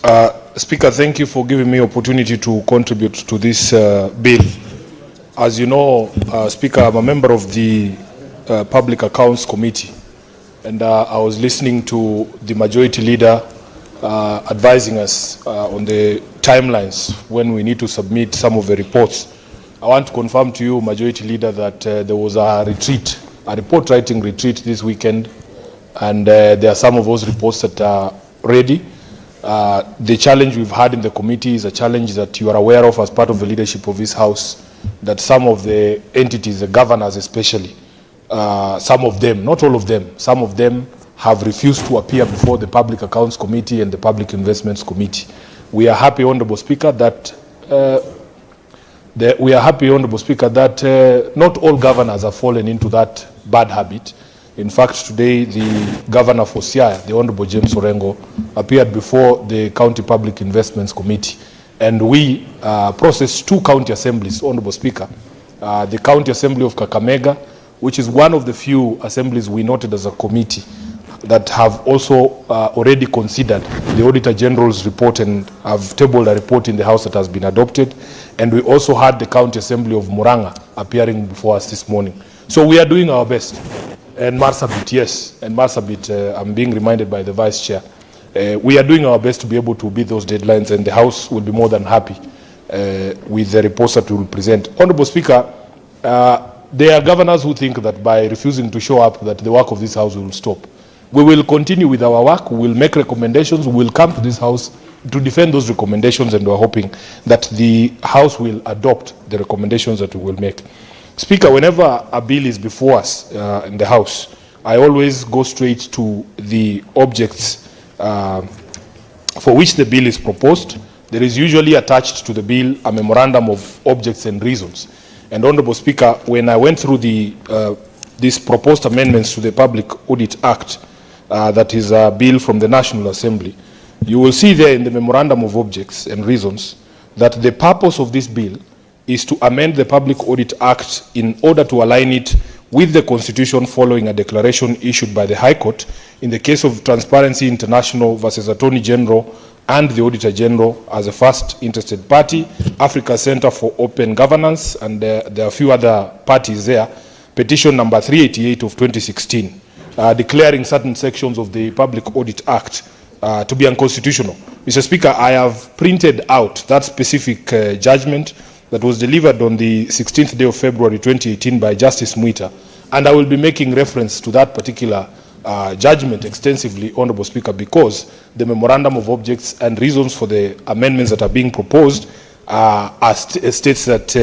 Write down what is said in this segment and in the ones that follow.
Speaker, thank you for giving me opportunity to contribute to this bill. As you know, Speaker, I'm a member of the Public Accounts Committee, and I was listening to the Majority Leader advising us on the timelines when we need to submit some of the reports. I want to confirm to you, Majority Leader, that there was a retreat, a report writing retreat this weekend, and there are some of those reports that are ready. The challenge we've had in the committee is a challenge that you are aware of as part of the leadership of this House, that some of the entities, the governors especially, some of them, not all of them, some of them have refused to appear before the Public Accounts Committee and the Public Investments Committee. We are happy, Honourable Speaker, that not all governors have fallen into that bad habit. In fact, today the Governor for Siaya, the Honourable James Orengo, appeared before the County Public Investments Committee, and we processed 2 county assemblies, Honourable Speaker. The County Assembly of Kakamega, which is one of the few assemblies we noted as a committee that have also already considered the Auditor General's report and have tabled a report in the House that has been adopted. And we also had the County Assembly of Muranga appearing before us this morning. So we are doing our best. And Marsabit, yes, and Marsabit, I'm being reminded by the Vice Chair. We are doing our best to be able to beat those deadlines, and the House will be more than happy with the reports that we will present. Honourable Speaker, there are governors who think that by refusing to show up that the work of this House will stop. We will continue with our work, we will make recommendations, we will come to this House to defend those recommendations, and we're hoping that the House will adopt the recommendations that we will make. Speaker, whenever a bill is before us in the House, I always go straight to the objects for which the bill is proposed. There is usually attached to the bill a memorandum of objects and reasons. And Honourable Speaker, when I went through these proposed amendments to the Public Audit Act, that is a bill from the National Assembly, you will see there in the memorandum of objects and reasons that the purpose of this bill is to amend the Public Audit Act in order to align it with the Constitution following a declaration issued by the High Court in the case of Transparency International versus Attorney General and the Auditor General as a first interested party, Africa Center for Open Governance, and there are a few other parties there, petition number 388 of 2016, declaring certain sections of the Public Audit Act to be unconstitutional. Mr. Speaker, I have printed out that specific judgment that was delivered on the 16th day of February 2018 by Justice Mwita, and I will be making reference to that particular judgment extensively, Honourable Speaker, because the memorandum of objects and reasons for the amendments that are being proposed states that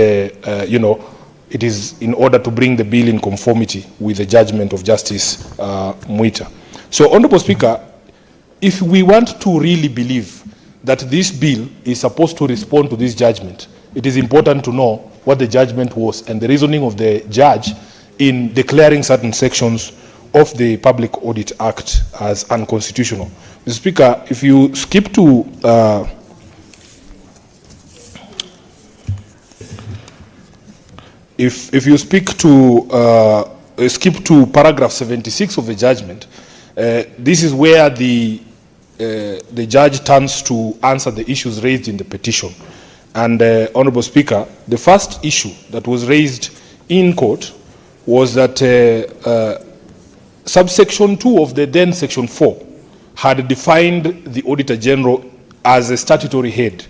it is in order to bring the bill in conformity with the judgment of Justice Mwita. So, Honourable Speaker, if we want to really believe that this bill is supposed to respond to this judgment, it is important to know what the judgment was and the reasoning of the judge in declaring certain sections of the Public Audit Act as unconstitutional. Mr. Speaker, if you skip to if you skip to paragraph 76 of the judgment, this is where the judge turns to answer the issues raised in the petition. And Honourable Speaker, the first issue that was raised in court was that subsection 2 of the then section 4 had defined the Auditor General as a statutory head,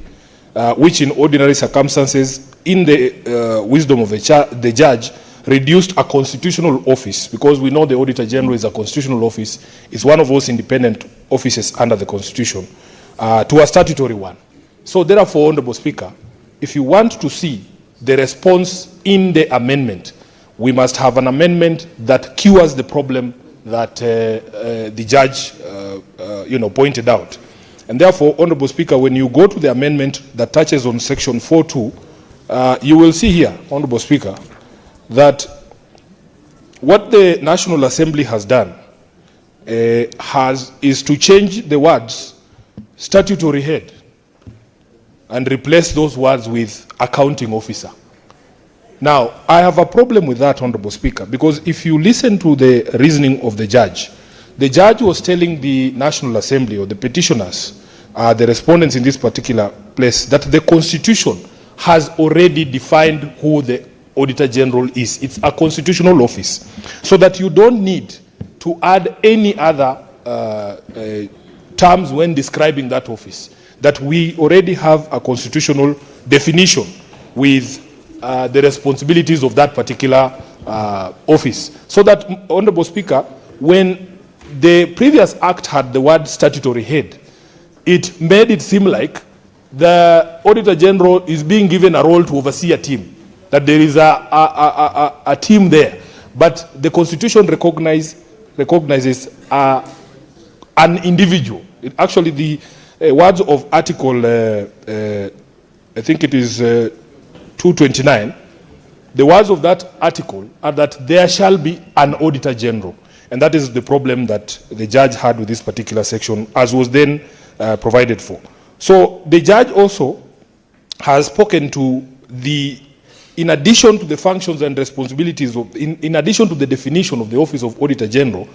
which in ordinary circumstances, in the wisdom of the judge, reduced a constitutional office, because we know the Auditor General is a constitutional office, is one of those independent offices under the Constitution, to a statutory one. So therefore, Honourable Speaker, if you want to see the response in the amendment, we must have an amendment that cures the problem that the judge pointed out. And therefore, Honourable Speaker, when you go to the amendment that touches on section 4.2, you will see here, Honourable Speaker, that what the National Assembly has done is to change the words statutory head and replace those words with accounting officer. Now, I have a problem with that, Honourable Speaker, because if you listen to the reasoning of the judge was telling the National Assembly or the petitioners the respondents in this particular place, that the Constitution has already defined who the Auditor General is. It's a constitutional office, so that you don't need to add any other terms when describing that office. That we already have a constitutional definition with the responsibilities of that particular office. So that, Honorable Speaker, when the previous act had the word statutory head, it made it seem like the Auditor General is being given a role to oversee a team, that there is a team there. But the Constitution recognizes an individual. Actually, the words of Article, I think it is 229, the words of that article are that there shall be an Auditor General. And that is the problem that the judge had with this particular section, as was then provided for. So the judge also has spoken to in addition to the functions and responsibilities of, in addition to the definition of the Office of Auditor General,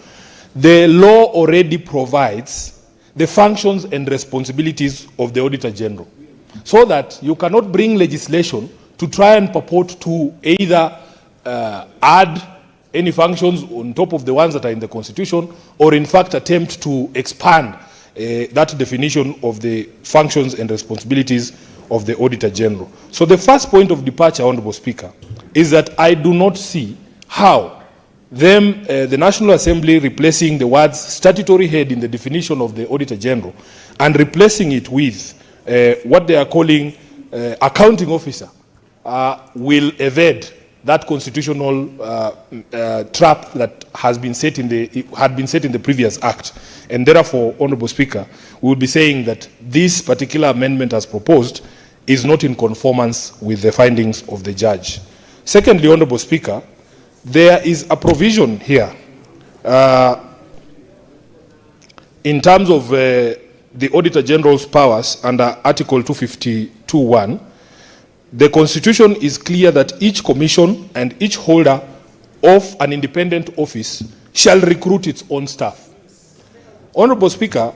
the law already provides the functions and responsibilities of the Auditor General, so that you cannot bring legislation to try and purport to either add any functions on top of the ones that are in the Constitution, or in fact attempt to expand that definition of the functions and responsibilities of the Auditor General. So the first point of departure, Honorable Speaker, is that I do not see how the National Assembly replacing the words statutory head in the definition of the Auditor General and replacing it with what they are calling accounting officer will evade that constitutional trap that had been set in the previous act. And therefore, Honorable Speaker, we will be saying that this particular amendment as proposed is not in conformance with the findings of the judge. Secondly, Honorable Speaker, there is a provision here in terms of the Auditor General's powers under Article 252(1). The Constitution is clear that each commission and each holder of an independent office shall recruit its own staff. Honorable Speaker,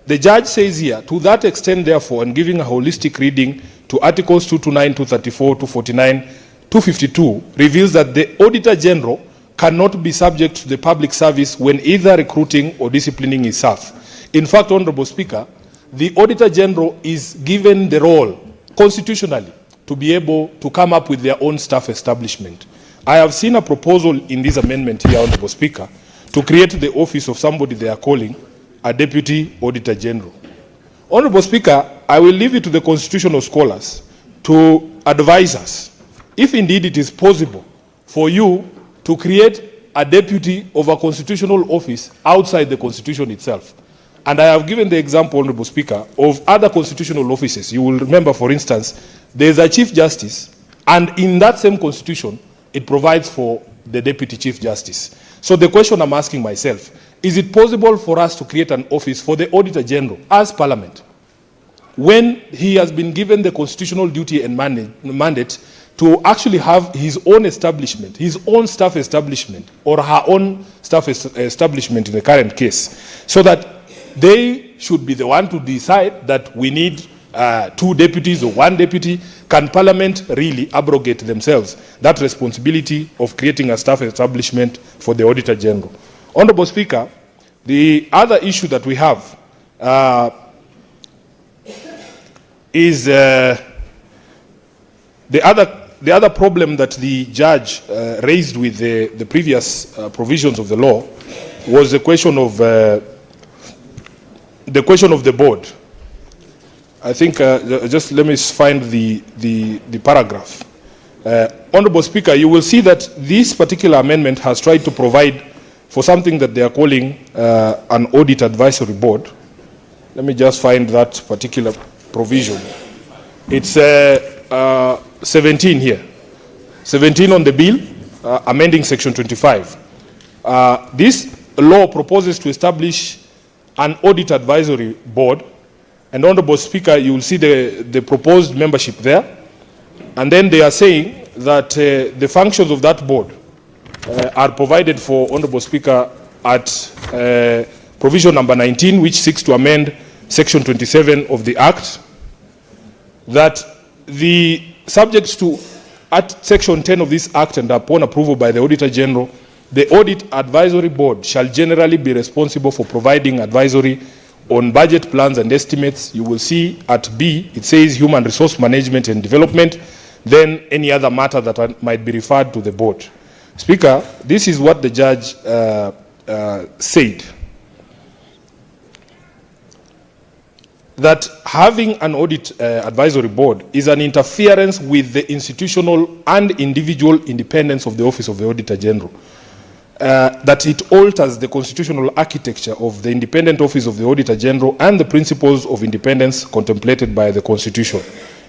the judge says here, to that extent, therefore, and giving a holistic reading to Articles 229, 234, 249, 252, reveals that the Auditor General cannot be subject to the public service when either recruiting or disciplining his staff. In fact, Honorable Speaker, the Auditor General is given the role constitutionally to be able to come up with their own staff establishment. I have seen a proposal in this amendment here, Honorable Speaker, to create the office of somebody they are calling a Deputy Auditor General. Honorable Speaker, I will leave it to the constitutional scholars to advise us if indeed it is possible for you to create a deputy of a constitutional office outside the Constitution itself. And I have given the example, Honorable Speaker, of other constitutional offices. You will remember, for instance, there is a Chief Justice, and in that same Constitution, it provides for the Deputy Chief Justice. So the question I'm asking myself, is it possible for us to create an office for the Auditor General as Parliament, when he has been given the constitutional duty and mandate to actually have his own establishment, his own staff establishment, or her own staff establishment in the current case, so that they should be the one to decide that we need 2 deputies or 1 deputy? Can Parliament really abrogate themselves that responsibility of creating a staff establishment for the Auditor General? Honorable Speaker, the other issue that we have is the other problem that the judge raised with the previous provisions of the law was the question of the board. I think, just let me find the paragraph. Honorable Speaker, you will see that this particular amendment has tried to provide for something that they are calling an audit advisory board. Let me just find that particular provision. It's 17 here. 17 on the bill, amending section 25. This law proposes to establish an audit advisory board. And Honorable Speaker, you will see the proposed membership there. And then they are saying that the functions of that board are provided for, Honorable Speaker, at provision number 19, which seeks to amend Section 27 of the Act, that the subject to at Section 10 of this Act and upon approval by the Auditor General, the Audit Advisory Board shall generally be responsible for providing advisory on budget plans and estimates. You will see at B, it says human resource management and development, then any other matter that might be referred to the board. Speaker, this is what the judge said. That having an audit advisory board is an interference with the institutional and individual independence of the Office of the Auditor General. That it alters the constitutional architecture of the independent Office of the Auditor General and the principles of independence contemplated by the Constitution.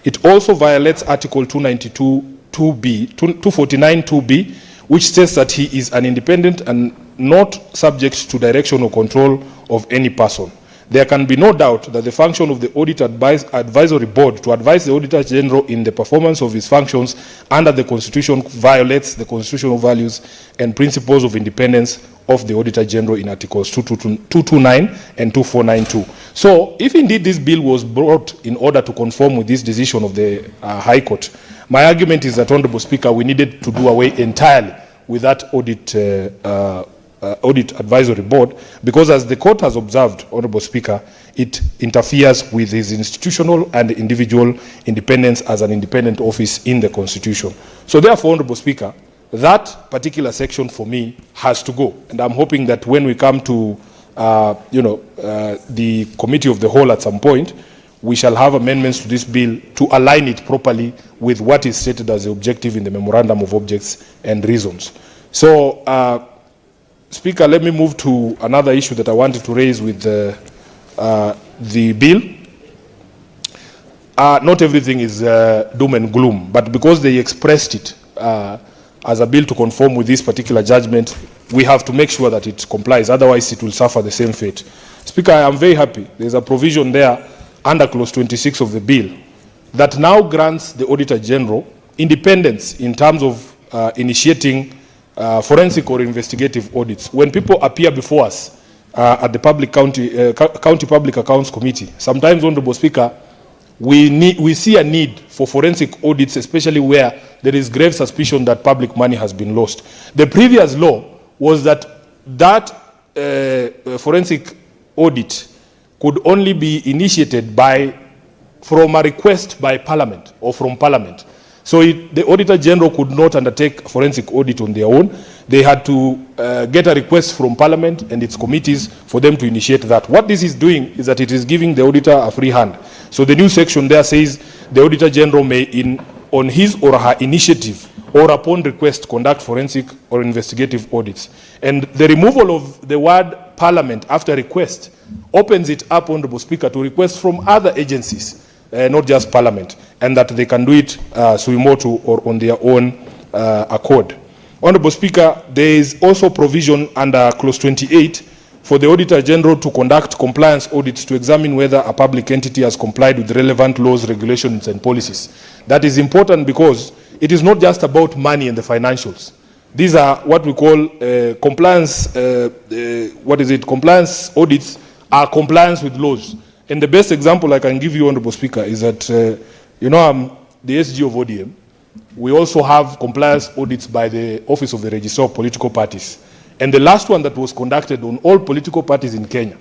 It also violates Article 249(2)b, which states that he is an independent and not subject to direction or control of any person. There can be no doubt that the function of the Audit Advisory Board to advise the Auditor General in the performance of his functions under the Constitution violates the constitutional values and principles of independence of the Auditor General in Articles 229 and 2492. So, if indeed this bill was brought in order to conform with this decision of the High Court, my argument is that, Honourable Speaker, we needed to do away entirely with that Audit Advisory Board, because as the court has observed, Honourable Speaker, it interferes with his institutional and individual independence as an independent office in the Constitution. So therefore, Honourable Speaker, that particular section for me has to go. And I'm hoping that when we come to the Committee of the Whole at some point, we shall have amendments to this bill to align it properly with what is stated as the objective in the Memorandum of Objects and Reasons. So, Speaker, let me move to another issue that I wanted to raise with the bill. Not everything is doom and gloom, but because they expressed it as a bill to conform with this particular judgment, we have to make sure that it complies. Otherwise, it will suffer the same fate. Speaker, I am very happy. There's a provision there under Clause 26 of the bill that now grants the Auditor General independence in terms of initiating forensic or investigative audits. When people appear before us at the County Public Accounts Committee, sometimes, Honourable Speaker, we see a need for forensic audits, especially where there is grave suspicion that public money has been lost. The previous law was that forensic audit could only be initiated from a request by Parliament or from Parliament. So the Auditor General could not undertake forensic audit on their own. They had to get a request from Parliament and its committees for them to initiate that. What this is doing is that it is giving the auditor a free hand. So the new section there says the Auditor General may, on his or her initiative or upon request, conduct forensic or investigative audits. And the removal of the word Parliament after request opens it up, Honourable Speaker, to request from other agencies, not just Parliament, and that they can do it sui motu or on their own accord. Honourable Speaker, there is also provision under Clause 28 for the Auditor General to conduct compliance audits to examine whether a public entity has complied with relevant laws, regulations, and policies. That is important because it is not just about money and the financials. These are what we call compliance. Compliance audits are compliance with laws. And the best example I can give you, Honourable Speaker, is that, I'm the SG of ODM. We also have compliance audits by the Office of the Registrar of Political Parties. And the last one that was conducted on all political parties in Kenya,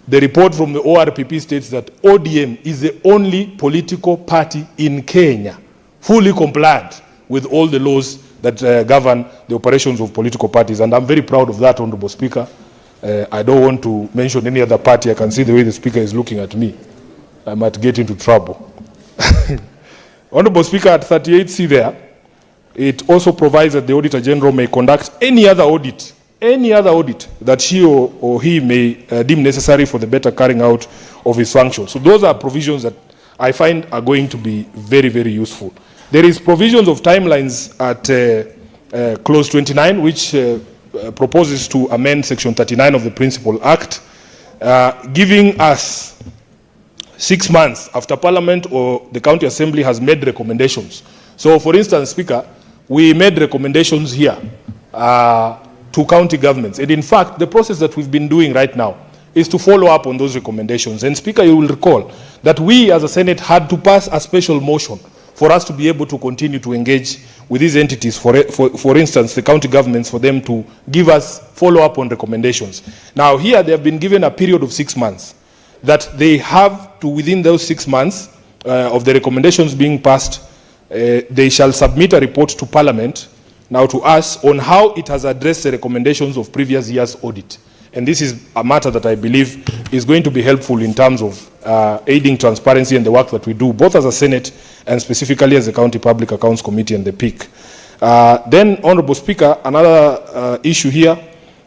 the report from the ORPP states that ODM is the only political party in Kenya fully compliant with all the laws that govern the operations of political parties. And I'm very proud of that, Honourable Speaker. I don't want to mention any other party. I can see the way the Speaker is looking at me. I might get into trouble. Honourable Speaker, at 38C there, it also provides that the Auditor General may conduct any other audit that she or he may deem necessary for the better carrying out of his function. So those are provisions that I find are going to be very, very useful. There is provisions of timelines at Clause 29, which proposes to amend Section 39 of the Principal Act, giving us 6 months after Parliament or the County Assembly has made recommendations. So, for instance, Speaker, we made recommendations here to county governments. And in fact, the process that we've been doing right now is to follow up on those recommendations. And Speaker, you will recall that we as a Senate had to pass a special motion for us to be able to continue to engage with these entities, for instance, the county governments, for them to give us follow-up on recommendations. Now here they have been given a period of 6 months that they have to, within those 6 months of the recommendations being passed, they shall submit a report to Parliament, now to us, on how it has addressed the recommendations of previous year's audit. And this is a matter that I believe is going to be helpful in terms of aiding transparency and the work that we do, both as a Senate and specifically as the County Public Accounts Committee and the PIC. Then, Honourable Speaker, another issue here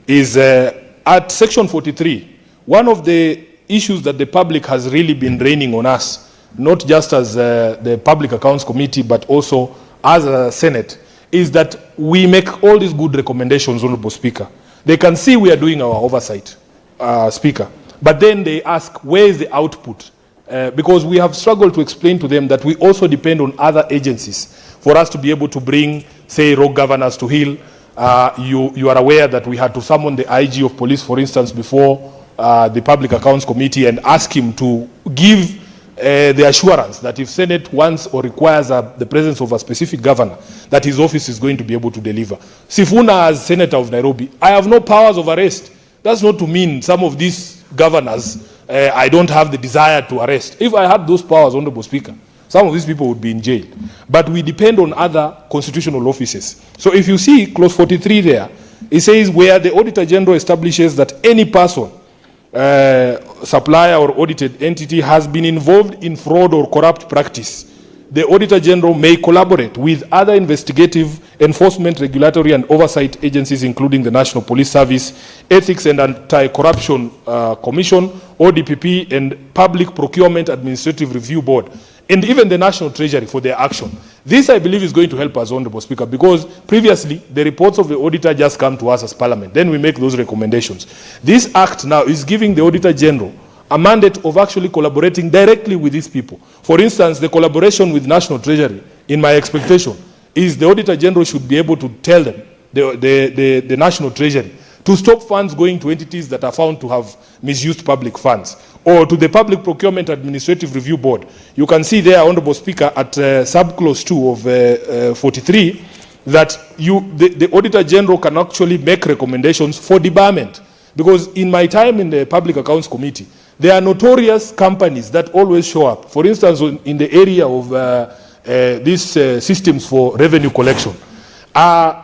is at Section 43, one of the issues that the public has really been raining on us, not just as the Public Accounts Committee, but also as a Senate, is that we make all these good recommendations, Honourable Speaker. They can see we are doing our oversight, Speaker, but then they ask, where is the output? Because we have struggled to explain to them that we also depend on other agencies for us to be able to bring, say, rogue governors to heel. You are aware that we had to summon the IG of police, for instance, before the Public Accounts Committee and ask him to give the assurance that if Senate wants or requires the presence of a specific governor, that his office is going to be able to deliver. Sifuna, as Senator of Nairobi, I have no powers of arrest. That's not to mean some of these governors, I don't have the desire to arrest. If I had those powers, Honourable Speaker, some of these people would be in jail. But we depend on other constitutional offices. So if you see clause 43 there, it says where the Auditor General establishes that any person, supplier or audited entity has been involved in fraud or corrupt practice, the Auditor General may collaborate with other investigative, enforcement, regulatory and oversight agencies, including the National Police Service, Ethics and Anti-Corruption Commission, ODPP, and Public Procurement Administrative Review Board, and even the National Treasury for their action. This, I believe, is going to help us, Honourable Speaker, because previously the reports of the auditor just come to us as Parliament. Then we make those recommendations. This act now is giving the Auditor General a mandate of actually collaborating directly with these people. For instance, the collaboration with National Treasury, in my expectation, is the Auditor General should be able to tell them, the National Treasury, to stop funds going to entities that are found to have misused public funds, or to the Public Procurement Administrative Review Board. You can see there, Honourable Speaker, at subclause 2 of 43, that the Auditor General can actually make recommendations for debarment. Because in my time in the Public Accounts Committee, there are notorious companies that always show up. For instance, in the area of these systems for revenue collection,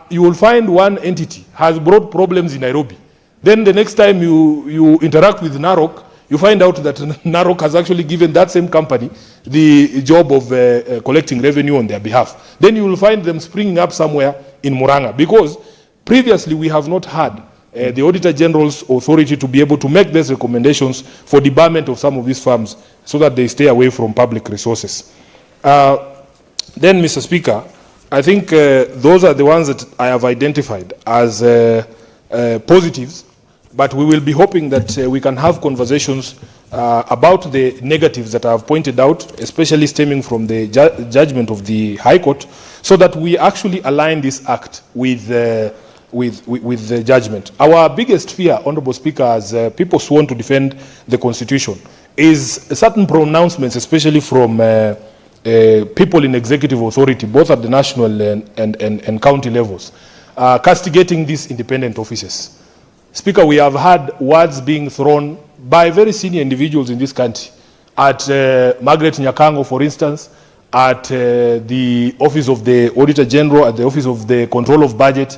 you will find one entity has brought problems in Nairobi. Then the next time you interact with Narok, you find out that Narok has actually given that same company the job of collecting revenue on their behalf. Then you will find them springing up somewhere in Murang'a, because previously we have not had the Auditor General's authority to be able to make these recommendations for debarment of some of these firms so that they stay away from public resources. Then, Mr. Speaker, I think those are the ones that I have identified as positives, but we will be hoping that we can have conversations about the negatives that I have pointed out, especially stemming from the judgment of the High Court, so that we actually align this act with the judgment. Our biggest fear, Honourable Speaker, as people sworn to defend the Constitution, is certain pronouncements, especially from people in executive authority, both at the national and county levels, castigating these independent offices. Speaker, we have had words being thrown by very senior individuals in this country, at Margaret Nyakango, for instance, at the Office of the Auditor General, at the Office of the Control of Budget.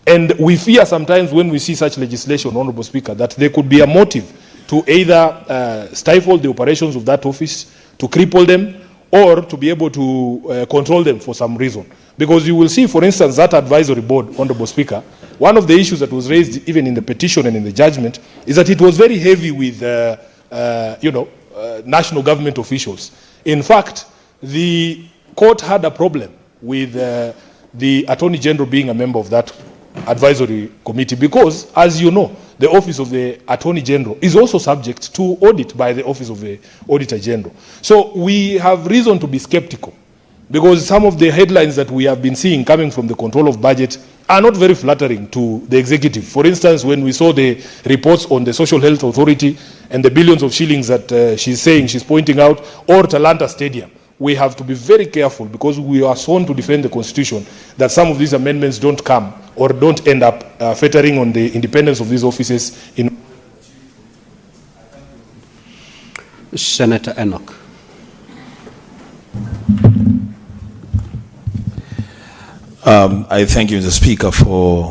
And we fear sometimes when we see such legislation, Honourable Speaker, that there could be a motive to either stifle the operations of that office, to cripple them, or to be able to control them for some reason. Because you will see, for instance, that advisory board, Honourable Speaker, one of the issues that was raised even in the petition and in the judgment is that it was very heavy with, national government officials. In fact, the court had a problem with the Attorney General being a member of that advisory committee, because, as you know, the Office of the Attorney General is also subject to audit by the Office of the Auditor General. So we have reason to be skeptical because some of the headlines that we have been seeing coming from the control of budget are not very flattering to the executive. For instance, when we saw the reports on the Social Health Authority and the billions of shillings that she's pointing out, or Talanta Stadium, we have to be very careful, because we are sworn to defend the Constitution, that some of these amendments don't come or don't end up fettering on the independence of these offices. Senator Enoch. I thank you, the Speaker, for